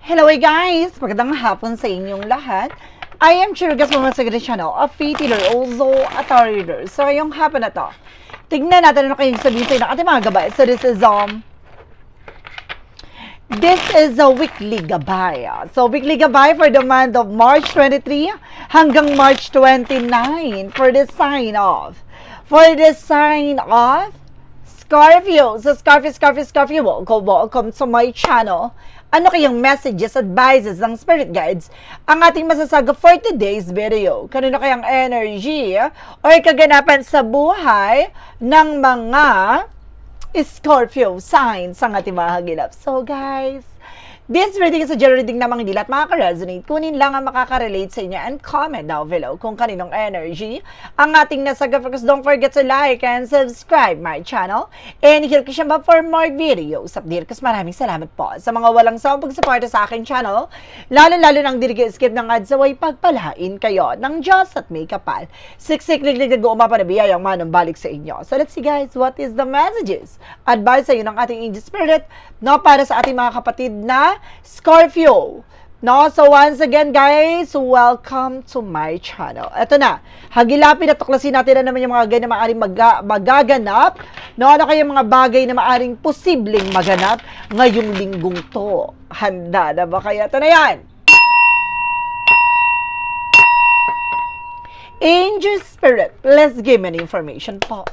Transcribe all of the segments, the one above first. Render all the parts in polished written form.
Hello guys! Magandang hapon sa inyong lahat. I am Chirigas from the channel of Faith Healer, also a tarot reader. So, ngayong hapon na to, tignan natin ano kayong sabihin sa inyo ng ating mga gabay. So, this is a weekly gabay. So, weekly gabay for the month of March 23 hanggang March 29 for the sign of Scorpio. So, Scorpio, welcome to my channel. Ano kayang messages, advices ng spirit guides ang ating masasaga for today's video? Kanino kayang energy or kaganapan sa buhay ng mga Scorpio signs ang ating mga hagilap? So guys, this reading is a general reading namang hindi lahat makaka-resonate. Kunin lang ang makaka-relate sa inyo and comment down below kung kaninong energy ang ating nasaga. Because don't forget to like and subscribe my channel. And here ko siya ba for more videos update. Kasi maraming salamat po sa mga walang sawang pagsuporta sa aking channel. Lalo nang di skip ng ads away pagpalain kayo ng Diyos at may kapal. Siksik-lig nag-uuma pa na biyayang manong balik sa inyo. So let's see guys, what is the messages? Advice sa iyo ng ating angel spirit para sa ating mga kapatid na Scorpio. So once again guys, welcome to my channel. Ito na, hagilapin at tuklasin natin na naman yung mga bagay na maaaring magaganap. Ano kayong mga bagay na maaaring posibleng maganap ngayong linggong to? Handa na ba kaya? Ito na yan. Angel Spirit, let's give me an information po.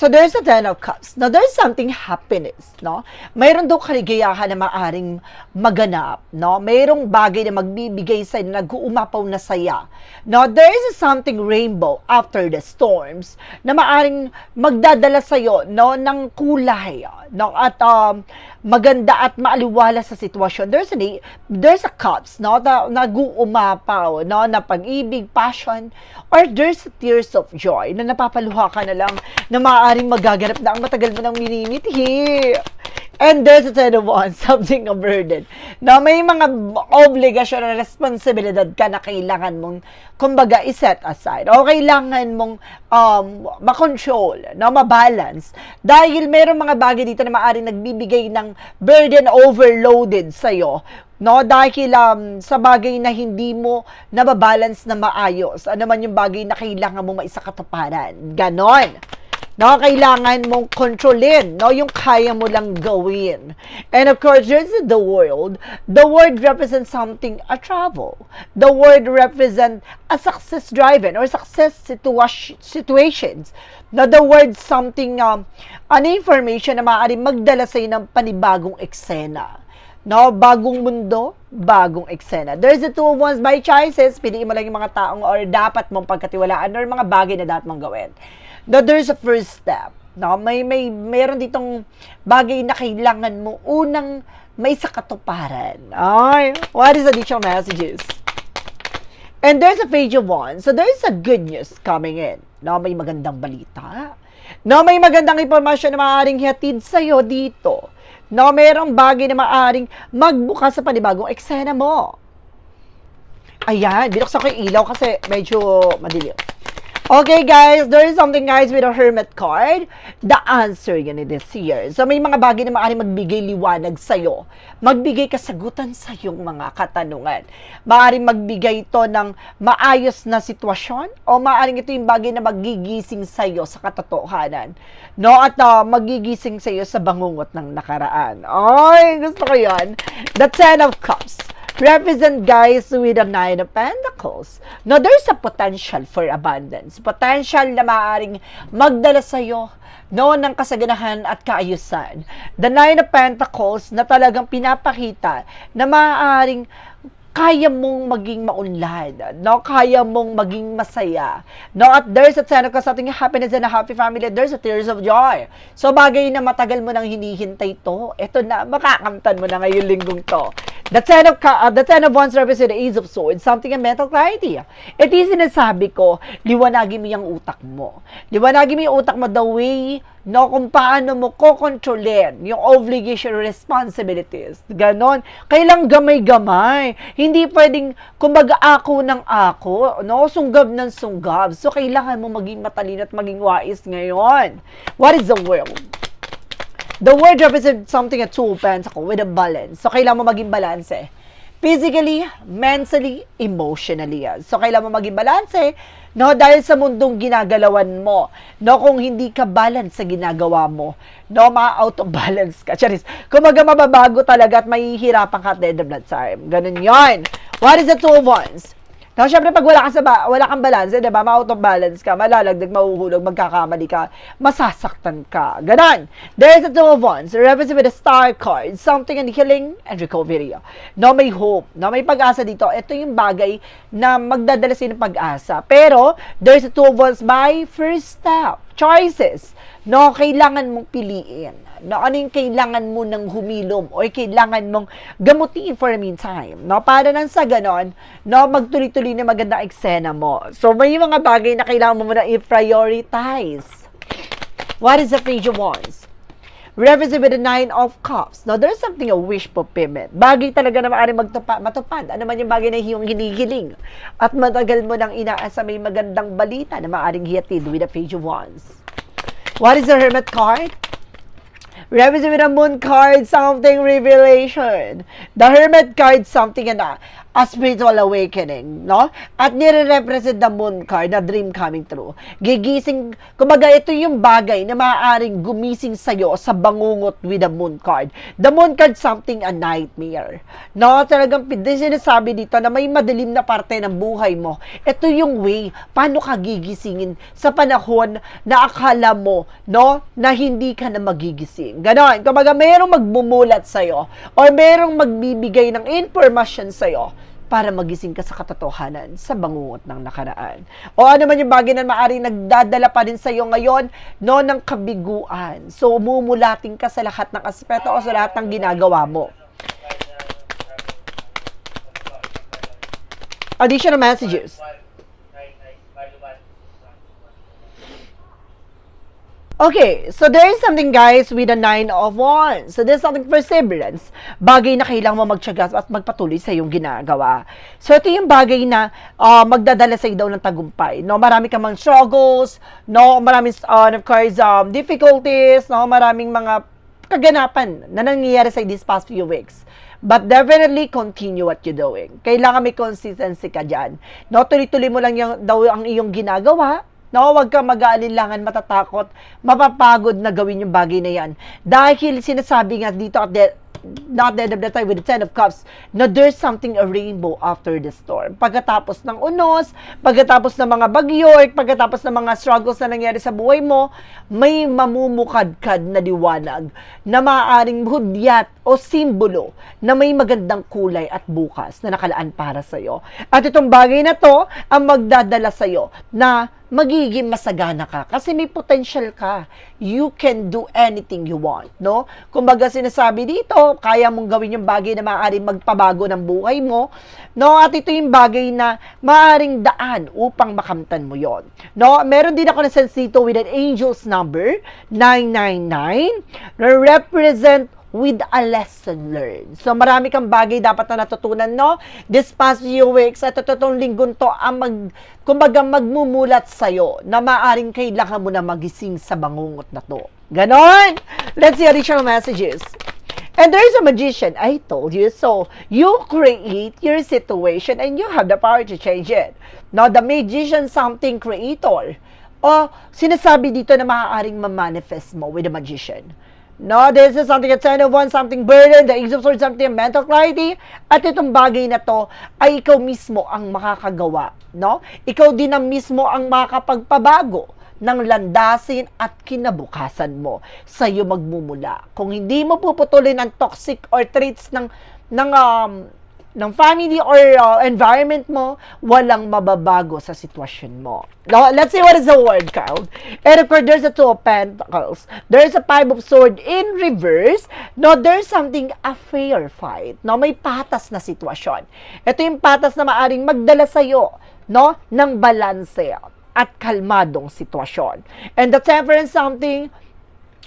So, there's a Ten of Cups. Now, there's something happiness, no? Mayroon daw kaligayahan na maaring maganap, no? Mayroong bagay na magbibigay sa'yo na nag-uumapaw na saya. No, there is something rainbow after the storms na maaring magdadala sa'yo, no, ng kulay, no? At maganda at maaliwala sa sitwasyon. There's a cups, no? Na nag-uumapaw, no? Na pag-ibig, passion, or there's tears of joy na napapaluha ka na lang na maaaring magaganap na ang matagal mo nang minimithi. And there's a Ten of Wands, something a burden. Na may mga obligasyon na responsibilidad ka na kailangan mong, kumbaga, iset aside. O kailangan mong makontrol, mabalance. Dahil mayroong mga bagay dito na maaaring nagbibigay ng burden overloaded sa'yo. No, dahil sa bagay na hindi mo nababalance na maayos. Ano man yung bagay na kailangan mo maisakatuparan. Ganon. No, kailangan mong kontrolin, no, yung kaya mo lang gawin. And of course, there's the world. The word represents something, a travel. The word represents a success-driven or success situations. Now, the word something, an information na maaaring magdala sa'yo ng panibagong eksena. No, bagong mundo, bagong eksena. There's the Two of Wands by choices. Piliin mo lang yung mga taong or dapat mong pagkatiwalaan or mga bagay na dapat mong gawin. Now, there's a first step. No, meron ditong bagay na kailangan mo unang may sakatuparan. Ay, what is the additional messages? And there's a Page of Wands. So, there's a good news coming in. No, may magandang balita. No, may magandang impormasyon na maaaring hatid sa'yo dito. No, mayroong bagay na maaaring magbukas sa panibagong eksena mo. Ayan, binuksan ko yung ilaw kasi medyo madilim. Okay guys, there is something guys with a Hermit card. The answer yun this year. So may mga bagay na maaaring magbigay liwanag sa'yo. Magbigay kasagutan sa iyong mga katanungan. Maaaring magbigay ito ng maayos na sitwasyon o maaaring ito yung bagay na magigising sa'yo sa katotohanan. No? At magigising sa'yo sa bangungot ng nakaraan. Ay, gusto ko yan. The Ten of Cups. Represent guys with a Nine of Pentacles. No, there's a potential for abundance. Potential na maaaring magdala sa'yo ng kasaganahan at kaayusan. The Nine of Pentacles na talagang pinapakita na maaaring kaya mong maging maunlad, no? Kaya mong maging masaya, no? At there's a Ten of Cups, something happiness and a happy family. There's a tears of joy. So, bagay na matagal mo nang hinihintay to, eto na, makakamtan mo na ngayong linggong to. The Ten of Wands represents the Ace of Swords, something a mental clarity. Ito yung sinasabi ko, liwanagin mo yung utak mo. Liwanagin mo yung utak mo the way, no, kung paano mo kokontrolin yung obligation responsibilities. Ganon. Kailang gamay-gamay. Hindi pwedeng, kumbaga, ako ng ako, no, sunggab ng sunggab. So, kailangan mo maging matalino at maging wais ngayon. What is the world? The word represents something at two pentacles with a balance. So, kailangan mo maging balance eh. Physically, mentally, emotionally. So, kailangan mo maging balance eh. No, dahil sa mundong ginagalawan mo, no, kung hindi ka balance sa ginagawa mo, no, ma-out of balance ka. Charis. Kumaga mababago talaga at mahihirapan ka at the end of that time. Ganun yon. What is the two of wands? No, syempre pag wala kang balance, diba? Ma-out of balance ka, malalagdag, mahuhulog, magkakamali ka, masasaktan ka. Ganon. There's a two of wands, represent with a star card, something in healing and recovery. No, may hope. No, may pag-asa dito. Ito yung bagay na magdadala sa'yo ng pag-asa. Pero, there's a two of wands by first step. Choices. No, kailangan mong piliin. No, ano yung kailangan mo ng humilom o kailangan mong gamutin for a meantime. No, para nang sa ganon, no, magtuloy-tuloy na magandang eksena mo. So, may mga bagay na kailangan mo muna i-prioritize. What is the Page of Wands? Represent with the Nine of Cups. Now, there's something a wish fulfillment. Bagay talaga na maaaring matupad. Ano man yung bagay na iyong hinihiling. At matagal mo nang inaasa may magandang balita na maaaring hihatid with the Page of Wands. What is the Hermit card? Represent with the Moon card, something revelation. The Hermit card, something a spiritual awakening, no? At nire-represent the Moon card, na dream coming true. Gigising, kumbaga ito yung bagay na maaaring gumising sa'yo sa bangungot with the Moon card. The Moon card, something a nightmare. No? Talagang sinasabi dito na may madilim na parte ng buhay mo. Ito yung way, paano ka gigisingin sa panahon na akala mo, no? Na hindi ka na magigising. Ganon. Kumbaga merong magbumulat sa'yo or merong magbibigay ng informasyon sa'yo para magising ka sa katotohanan sa bangungot ng nakaraan. O ano man yung bagay na maaaring nagdadala pa rin sa'yo ngayon, no, ng kabiguan. So, umumulating ka sa lahat ng aspeto o sa lahat ng ginagawa mo. Additional messages. Okay, so there is something, guys, with the Nine of Wands. So there's something perseverance. Bagay na kailangan mo magtiyaga at magpatuloy sa iyong ginagawa. So ito yung bagay na magdadala sa iyo daw ng tagumpay. No, marami kang mga struggles, no, maraming of course difficulties, no, maraming mga kaganapan na nangyayari sa these past few weeks. But definitely continue what you're doing. Kailangan may consistency ka dyan. No, tuloy-tuloy mo lang daw ang iyong ginagawa. No, wag kang mag-aalinlangan, matatakot, mapapagod na gawin yung bagay na yan. Dahil sinasabi nga dito at not the end of the time with the Ten of Cups, na there's something a rainbow after the storm. Pagkatapos ng unos, pagkatapos ng mga bagyo, pagkatapos ng mga struggles na nangyari sa buhay mo, may mamumukadkad na liwanag na maaaring hudyat o simbolo na may magandang kulay at bukas na nakalaan para sa'yo. At itong bagay na to ang magdadala sa'yo na magiging masagana ka kasi may potential ka. You can do anything you want, no? Kumbaga sinasabi dito, kaya mong gawin yung bagay na maaaring magpabago ng buhay mo, no? At ito yung bagay na maaaring daan upang makamtan mo yon, no? Meron din ako na-sense dito with an angel's number 999 na represent with a lesson learned. So, marami kang bagay dapat na natutunan, no? This past few weeks, at itong linggon to, ang kumbaga magmumulat sa'yo na maaring kailangan mo na magising sa bangungot na to. Ganon! Let's see additional messages. And there is a magician, I told you. So, you create your situation and you have the power to change it. Now, the magician, something creator. O, sinasabi dito na maaaring ma-manifest mo with the magician. No, this is something at 10 of 1, something burden, the Ace of Swords, something mental clarity. At itong bagay na to ay ikaw mismo ang makakagawa. No? Ikaw din ang mismo ang makakapagpabago ng landasin at kinabukasan mo. Sa'yo magmumula. Kung hindi mo puputulin ang toxic or traits ng family or environment mo, walang mababago sa sitwasyon mo. Now, let's see what is the word card. And of course, there's a Two of Pentacles. There's a Five of Swords in reverse. No, there's something, a fair fight. No, may patas na sitwasyon. Ito yung patas na maaring magdala sa'yo, no, ng balanse at kalmadong sitwasyon. And the Temperance, something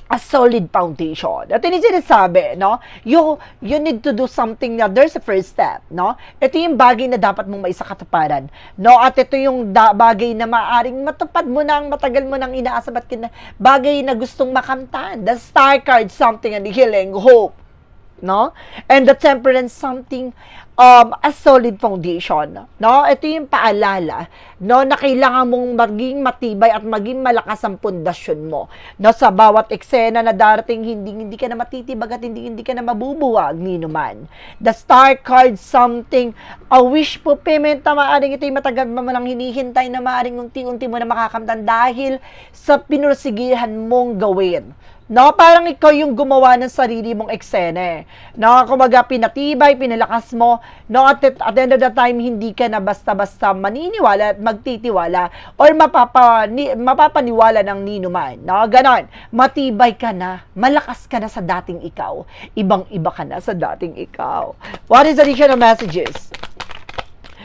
a solid foundation. At ini sinasabi, no? You need to do something na there's a first step, no? Ito yung bagay na dapat mong maisakatuparan, no? At ito yung bagay na maaring matupad mo nang matagal mo nang inaasa, bagay na gustong makamtan. The star card, something and healing, hope, no? And the temperance, something a solid foundation, no? Ito yung paalala, no, na kailangan mong maging matibay at maging malakas ang pundasyon mo, no, sa bawat eksena na darating. Hindi ka na matitibag at hindi ka na mabubuwag ni naman. The star card, something a wish fulfillment, na maaring ito yung matagal mo nang hinihintay, na maaring unti-unti mo na makakamtan dahil sa pinursigihan mong gawin. No, parang ikaw yung gumawa ng sarili mong eksena. No, kumaga pinatibay, pinalakas mo, no, at the end of the time, hindi ka na basta-basta maniniwala at magtitiwala or mapapaniwala ng ninuman. No, ganon. Matibay ka na, malakas ka na sa dating ikaw. Ibang-iba ka na sa dating ikaw. What is additional messages?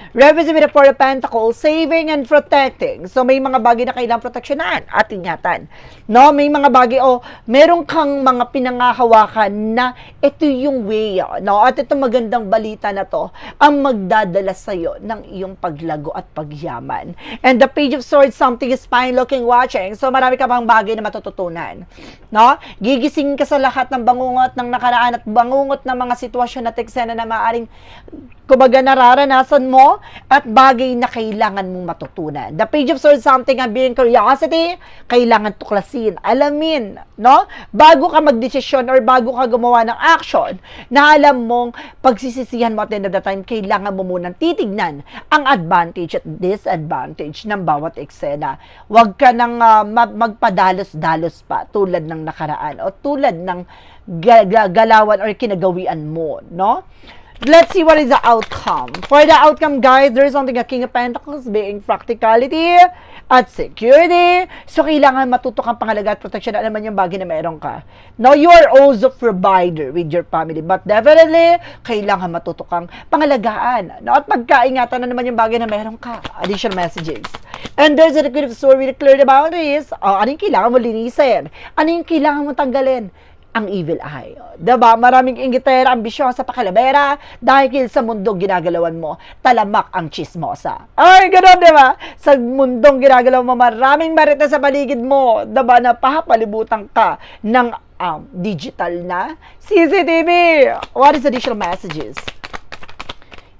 Represent with the Four of Pentacles, saving and protecting. So, may mga bagay na kailangang proteksyonan at ingatan. No, may mga bagay, meron kang mga pinangahawakan na ito yung way, no? At ito magandang balita na to, ang magdadala sa'yo ng iyong paglago at pagyaman. And the Page of Swords, something is fine looking, watching. So, marami ka pang bagay na matututunan. No? Gigising ka sa lahat ng bangungot ng nakaraan at bangungot ng mga sitwasyon at eksena na maaring kumbaga nararanasan mo at bagay na kailangan mong matutunan. The Page of Swords, something ang being curiosity, kailangan tuklasin, alamin, no? Bago ka magdesisyon or bago ka gumawa ng action, na alam mong pagsisisihan mo at the end of the time, kailangan mo munang titignan ang advantage at disadvantage ng bawat eksena. Huwag ka nang magpadalos-dalos pa tulad ng nakaraan o tulad ng galawan or kinagawian mo, no? Let's see what is the outcome. For the outcome, guys, there's something a King of Pentacles being practicality at security. So, kailangan matuto kang pangalaga at protection. Alam naman yung bagay na meron ka. Now, you are also provider with your family. But definitely, kailangan matuto kang pangalagaan. No? At pagkaingatan na naman yung bagay na meron ka. Additional messages. And there's a Queen of Swords with clear the boundaries. Ano yung kailangan mo linisin? Ano yung kailangan mo tanggalin? Ang evil eye. Diba? Maraming inggitera, ambisyosa, pakalabera, dahil sa mundong ginagalawan mo, talamak ang chismosa. Ay, gano'n, diba? Sa mundong ginagalawan mo, maraming marita sa paligid mo, diba? Napapalibutan ka ng digital na CCTV. What is additional messages?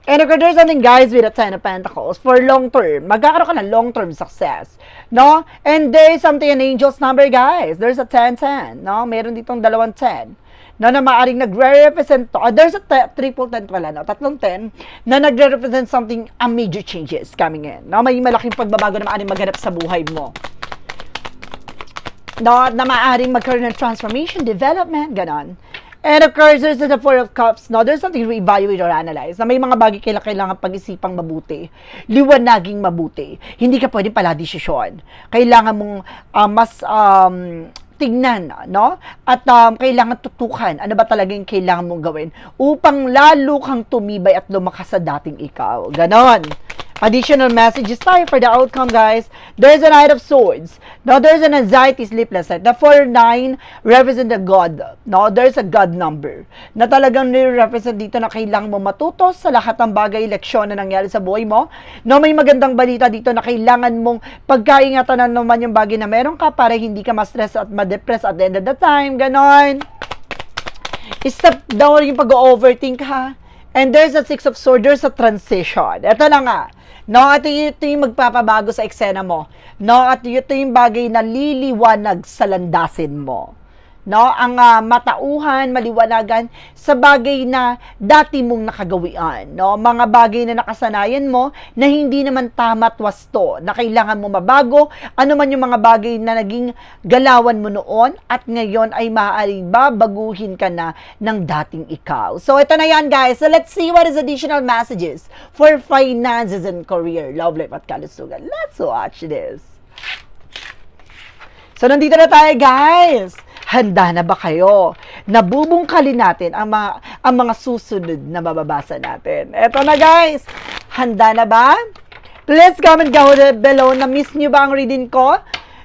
And if there's something, guys, with a Ten of Pentacles, for long term, magkakaroon ka ng long-term success, no? And there is something, an angel's number, guys. There's a 10-10, no? Meron ditong 2-10, no, na maaring nagre-represent to. There's a triple 10 pala, no? 3-10, na nagre-represent something, major changes coming in, no? May malaking pagbabago na maaring maghanap sa buhay mo. No, na maaring magkaroon ng transformation, development, ganon. And of course, there's the Four of Cups. No, there's something to evaluate or analyze. Na may mga bagay kailangan pag-isipang mabuti. Liwanaging mabuti. Hindi ka pwedeng pala desisyon. Kailangan mong mas tignan, no? At kailangan tutukan. Ano ba talaga yung kailangan mong gawin upang lalo kang tumibay at lumakas sa dating ikaw. Ganon. Additional messages tayo for the outcome, guys. There's a Knight of Swords. No, there's an anxiety, sleepless night. The 4-9 represent the God. No, there's a God number. Na talagang nire-represent dito na kailangan mo matuto sa lahat ng bagay, leksyon na nangyari sa buhay mo. No, may magandang balita dito na kailangan mong pagkaingatan na naman yung bagay na meron ka para hindi ka ma-stress at ma-depress at the end of the time. Ganon. Step down yung pag-overthink, ha. And there's a Six of Swords. There's a transition. Ito na nga. No, at ito yung magpapabago sa eksena mo. No, at ito yung bagay na liliwanag sa landasin mo. No, ang matauhan, maliwanagan sa bagay na dati mong nakagawian. No, mga bagay na nakasanayan mo na hindi naman tama at wasto, na kailangan mo mabago. Ano man yung mga bagay na naging galawan mo noon at ngayon ay maaaring babaguhin ka na ng dating ikaw. So, ito na yan, guys. So, let's see what is additional messages for finances and career, love life at kalusugan. Let's watch this. So, nandito na tayo, guys. Handa na ba kayo? Nabubungkalin natin ang mga susunod na mababasa natin. Eto na, guys. Handa na ba? Please comment down below. Na-miss nyo ba ang reading ko?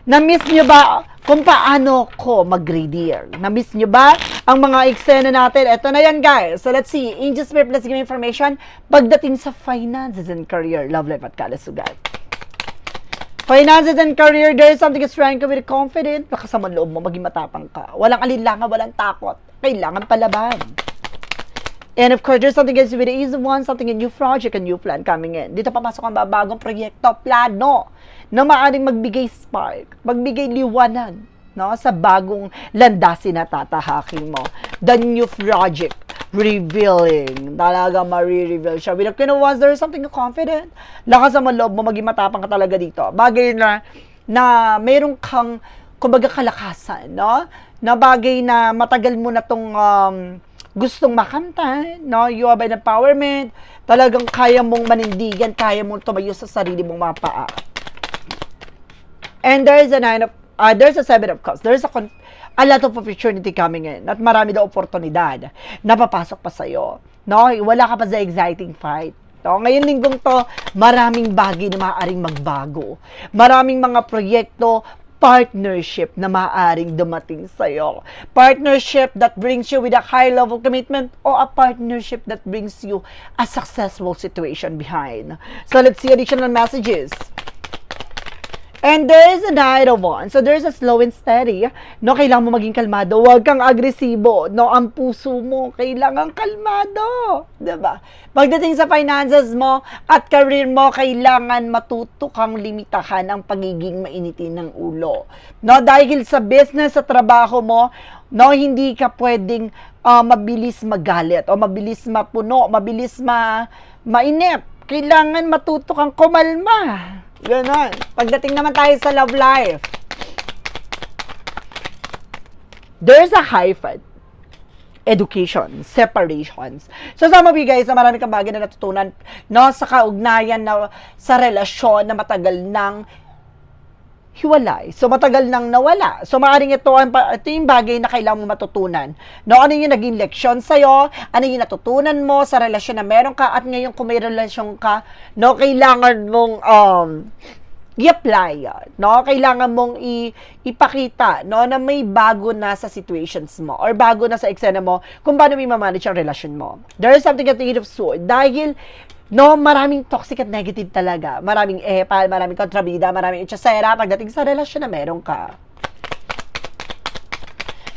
Na-miss nyo ba kung paano ko mag-redeal. Na-miss nyo ba ang mga eksena natin? Ito na yan, guys. So, let's see. Angel Spirit, let's give me information pagdating sa finances and career, love life at kalusugan. Finances and career, there is something is trying to be confident. Nakasamang loob mo, maging matapang ka. Walang alinlangan, walang takot. Kailangan palaban. And of course, there's something else with the easy one, something a new project, a new plan coming in. Dito papasok ang bagong proyekto, plano, na maaaring magbigay spark, magbigay liwanag, no, sa bagong landasin na tatahakin mo. The new project, revealing. Talaga marireveal siya. With the Queen of Wands, there is something confident. Lakas sa loob mo, maging matapang ka talaga dito. Bagay na meron kang, kumbaga, kalakasan, no? Na bagay na matagal mo na tong gustong makanta, no? You have an empowerment. Talagang kaya mong manindigan, kaya mong tumayo sa sarili mong mga paa. And there's a Seven of Cups. There's a lot of opportunity coming in. At marami na oportunidad na papasok pa sa'yo. No? Wala ka pa sa exciting fight. No? Ngayon linggong to, maraming bagay na maaaring magbago. Maraming mga proyekto, partnership na maaaring dumating sa'yo. Partnership that brings you with a high level commitment or a partnership that brings you a successful situation behind. So let's see additional messages. And there is a Knight of Wands. So there's a slow and steady. No, kailangan mo maging kalmado. Huwag kang agresibo. No, ang puso mo kailangan kalmado. Diba? Pagdating sa finances mo at career mo, kailangan matuto kang limitahan ang pagiging mainitin ng ulo. No, dahil sa business, sa trabaho mo, no, hindi ka pwedeng mabilis magalit o mabilis mapuno, mabilis mainip. Kailangan matuto kang kumalma. Ganon. Pagdating naman tayo sa love life, there's a hyphen. Education, separations. So, sa mga guys, marami kang bagay na natutunan, no, sa kaugnayan na sa relasyon na matagal nang hiwalay. So, matagal nang nawala. So, maaaring ito yung bagay na kailangan mo matutunan. No, ano yung naging leksyon sa'yo? Ano yung natutunan mo sa relasyon na meron ka? At ngayon, kung may relasyon ka, no, kailangan mong i-apply. No? Kailangan mong ipakita, no, na may bago na sa situations mo or bago na sa eksena mo kung paano may mamanage ang relasyon mo. There is something at the Eight of Swords. Dahil no, maraming toxic at negative talaga. Maraming epal, maraming kontrabida, maraming itsasera pagdating sa relasyon na meron ka.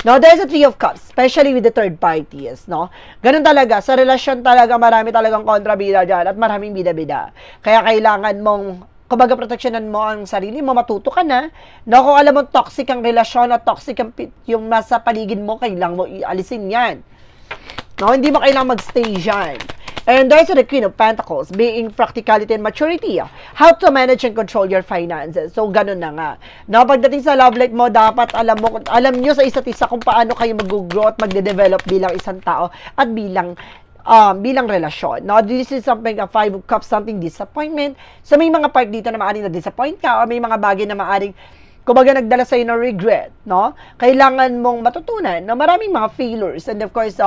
No, there's a Three of Cups, especially with the third parties, no? Ganun talaga, sa relasyon talaga, marami talagang kontrabida dyan at maraming bida-bida. Kaya kailangan mong, kumbaga, proteksyonan mo ang sarili mo, matuto ka na. No, kung alam mo toxic ang relasyon at toxic yung nasa paligid mo, kailangan mo ialisin yan. No, hindi mo kailangan magstay dyan. And there's the Queen of Pentacles, being practicality and maturity. How to manage and control your finances. So, ganun na nga. No, pagdating sa love life mo, dapat alam nyo sa isa't isa kung paano kayo mag-grow at magde-develop bilang isang tao at bilang relasyon. No, this is something, a Five of Cups, something disappointment. So, may mga part dito na maaaring na-disappoint ka or may mga bagay na maaaring kumbaga nagdala sa'yo ng regret, no? Kailangan mong matutunan na maraming mga failures and of course,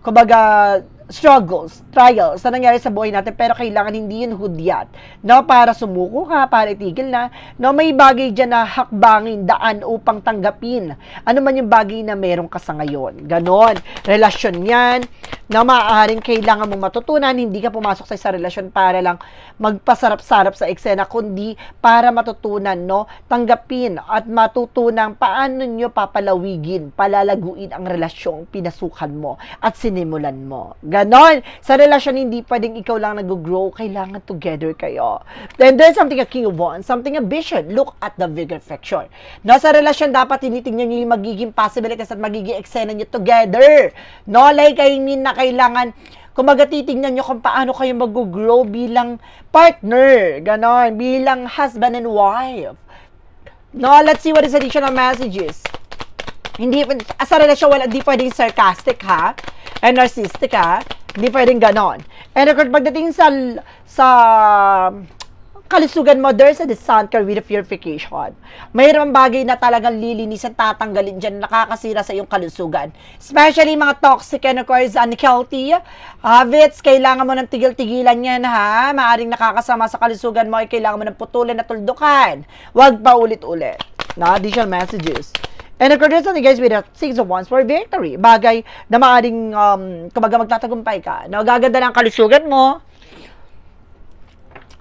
kumbaga, struggles, trials na nangyari sa buhay natin, pero kailangan hindi yun hudyat, no? Para sumuko ka, para itigil na, no? May bagay dyan na hakbangin, daan upang tanggapin ano man yung bagay na meron ka sa ngayon. Ganon. Relasyon yan, na maaaring kailangan mong matutunan, hindi ka pumasok sa relasyon para lang magpasarap-sarap sa eksena, kundi para matutunan, no? Tanggapin at matutunan paano nyo papalawigin, palalaguin ang relasyong pinasukan mo at sinimulan mo. Ganon. Sa relasyon, hindi pwedeng ikaw lang nag-grow. Kailangan together kayo. Then there's something a King of Wands, something a vision. Look at the bigger picture. No, sa relasyon, dapat tinitingnan nyo yung magiging possibilities at magiging eksena nyo together. No, like I mean na kailangan, kumbaga titingnan nyo kung paano kayo mag-grow bilang partner. Ganon. Bilang husband and wife. No, let's see what is additional messages. Hindi, sa relasyon, hindi pwedeng sarcastic, ha? And narcissistic, ha? Hindi pwedeng ganon. And of course, pagdating sa kalusugan mo, there's a discernment with a purification. Mayroong bagay na talagang lilinisan, tatanggalin dyan, nakakasira sa iyong kalusugan. Especially mga toxic and of course, unhealthy habits, kailangan mo ng tigil-tigilan yan, ha? Maaring nakakasama sa kalusugan mo, ay kailangan mo ng putulin at tuldukan. Huwag pa ulit-ulit. na additional messages. And of course, something guys with a 6 of Wands for victory. Bagay na maaaring, kumbaga magtatagumpay ka. Nagaganda ng kalusugan mo.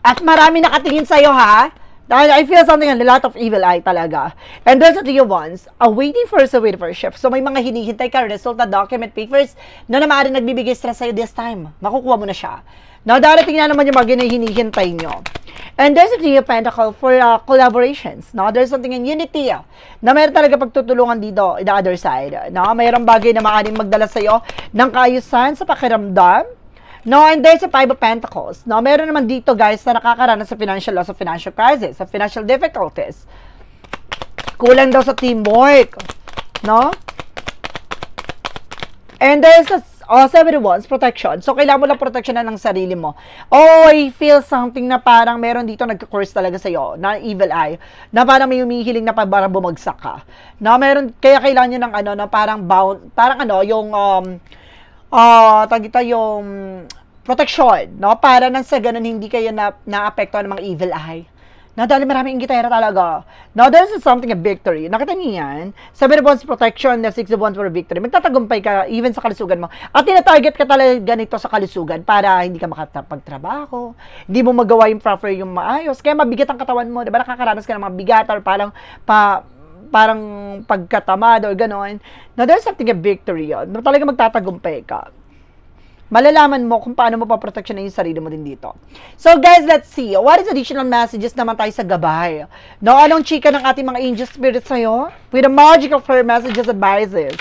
At marami nakatingin sa'yo, ha? Dahil I feel something, a lot of evil eye talaga. And there's a 3 of Wands, waiting for a shift. So may mga hinihintay ka, result na document papers na maaaring nagbibigay stress sa'yo this time. Makukuha mo na siya. Now, darating na naman yung mga hinihintay nyo. And there's a 3 of Pentacles for collaborations. No? There's something in unity na mayroon talaga pagtutulungan dito in the other side. No? Mayroong bagay na maaaring magdala sa'yo ng kaayusan sa pakiramdam. No, and there's a 5 of Pentacles. No, meron naman dito guys na nakakaranas sa financial loss, sa financial crisis, sa financial difficulties. Kulang daw sa teamwork. No? And there's a 7 of Wands, protection. So, kailangan mo lang protection na ng sarili mo. Oh, I feel something na parang meron dito nagka-curse talaga sa'yo, na evil eye, na parang may humihiling na para bumagsak ka. Na meron, kaya kailangan nyo ng ano, na parang bound, parang ano, yung, yung protection, no? Para nang sa ganun, hindi kayo na-apektuhan ng mga evil eye. No, dahil maraming inggitera talaga. Now, this is something a victory. Nakita niyo yan? 7 of Wands protection, the 6 of Wands for victory. Magtatagumpay ka even sa kalusugan mo. At tinatarget ka talaga ganito sa kalusugan para hindi ka makapagtrabaho, hindi mo magawa yung proper yung maayos. Kaya mabigat ang katawan mo. Diba nakakaranas ka ng mga bigat or parang pagkatamad or gano'n. Now, there's something a victory yun. Talaga magtatagumpay ka. Malalaman mo kung paano mo paproteksyonan yung sarili mo din dito. So guys, let's see. What is additional messages naman tayo sa gabay? No, anong chika ng ating mga angel spirits sa'yo? With a magical fire messages advices.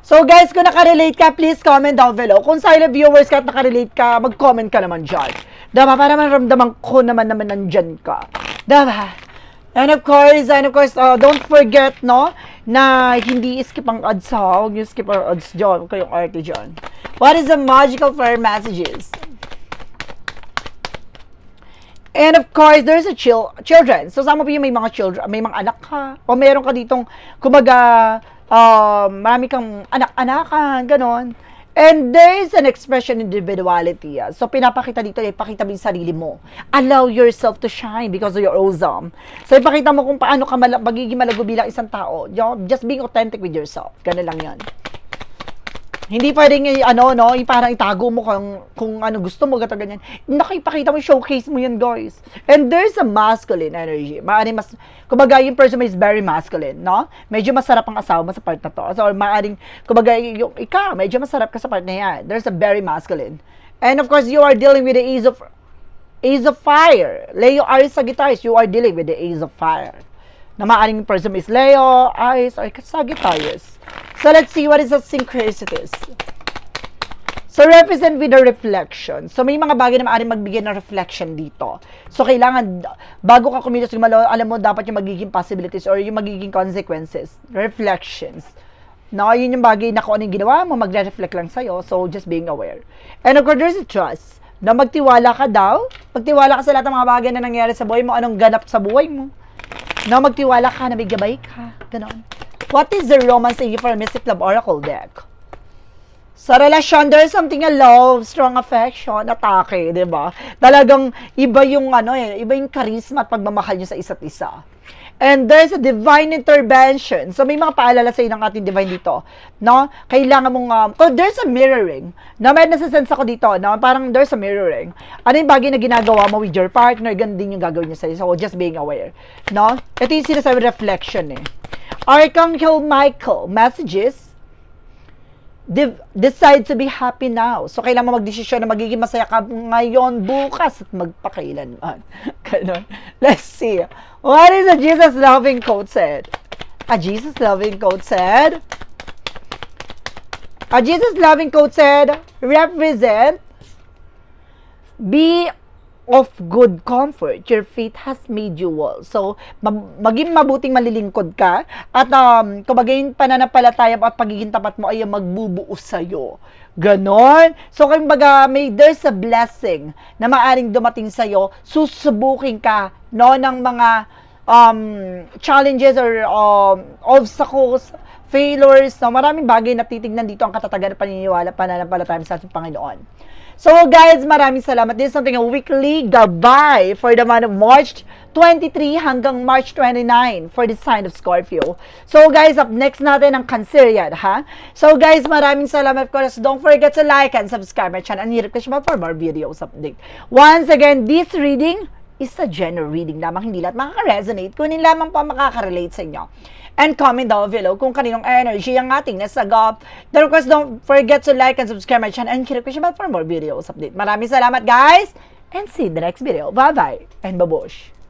So guys, kung nakarelate ka, please comment down below. Kung silent viewers ka at nakarelate ka, mag-comment ka naman dyan. Diba? Para maramdaman ko naman nandyan ka. Diba? And of course, don't forget, no, na hindi skip ang ads ha. Huwag nyo skip ang ads dyan. Kayong arte dyan. What is the magical fire messages? And of course, there's a children. So, sama po yung may mga children, may mga anak ka, o meron ka ditong, kumbaga, marami kang anak-anakan, ganon. And there is an expression individuality. So, pinapakita dito, ipakita mo yung sarili mo. Allow yourself to shine because of your awesome. So, ipakita mo kung paano ka magiging malago bilang isang tao. Just being authentic with yourself. Ganun lang yan. Hindi pwedeng, parang itago mo kung ano gusto mo, gato ganyan. Nakipakita mo, showcase mo yun, guys. And there's a masculine energy. Maaring kumbaga, yung person is very masculine, no? Medyo masarap ang asawa mo sa part na to. So, maaring, kumbaga, ikaw, medyo masarap ka sa part na yan. There's a very masculine. And of course, you are dealing with the Ace of Fire. Leo, Aries, Sagittarius, you are dealing with the Ace of Fire. Na maaring person is Leo, Aries, or Sagittarius. So, let's see what is the synchronicities. So, represent with a reflection. So, may mga bagay na maaaring magbigay ng reflection dito. So, kailangan, bago ka kumilos, alam mo dapat yung magiging possibilities or yung magiging consequences. Reflections. No, yun yung bagay na kung ano yung ginawa mo, magre-reflect lang sa'yo. So, just being aware. And of course, there's a trust. Na magtiwala ka daw. Magtiwala ka sa lahat ng mga bagay na nangyari sa buhay mo. Anong ganap sa buhay mo. No, magtiwala ka na may gabay ka. Ganon. What is the romance for a Mystic Love Oracle deck? Sa relasyon, there's something a love, strong affection, atake, di ba? Talagang iba yung iba yung charisma at pagmamahal nyo sa isa't isa. And there's a divine intervention. So, may mga paalala sa'yo ng ating divine dito. No? Kailangan mong, there's a mirroring. No, may nasa-sense ako dito, no? Parang there's a mirroring. Ano yung bagay na ginagawa mo with your partner, ganun din yung gagawin niya sa'yo. So, just being aware. No? Ito yung sinasabi reflection eh. Archangel Michael, messages, decide to be happy now. So, kailangan mo magdesisyon na magiging masaya ka ngayon, bukas, at magpakailanman. Ganun. Let's see. What is a Jesus loving quote said? A Jesus loving quote said, represent, be of good comfort. Your faith has made you well. So, maging mabuting malilingkod ka at kumbaga yung pananampalataya at pagiging tapat mo ay magbubuo sa'yo. Ganon. So, kumbaga, there's a blessing na maaring dumating sa'yo, susubukin ka, no, ng mga challenges or obstacles, failures, no? Maraming bagay na titignan dito ang katatagan at paniniwala, pananampalataya sa ating Panginoon. So guys, maraming salamat. This is something a weekly gabay for the month of March 23 hanggang March 29 for the sign of Scorpio. So guys, up next natin ang Cancerian, ha? So guys, maraming salamat. Of course, don't forget to like and subscribe my channel and i-request mo for more videos update. Once again, this reading is a general reading lamang, hindi lahat makaka-resonate, kunin lamang po makaka-relate sa inyo. And comment down below kung kaninong energy ang ating nasagap. Then of course, don't forget to like and subscribe my channel and i-request mo for more videos update. Maraming salamat guys, and see you in the next video. Bye-bye and babush!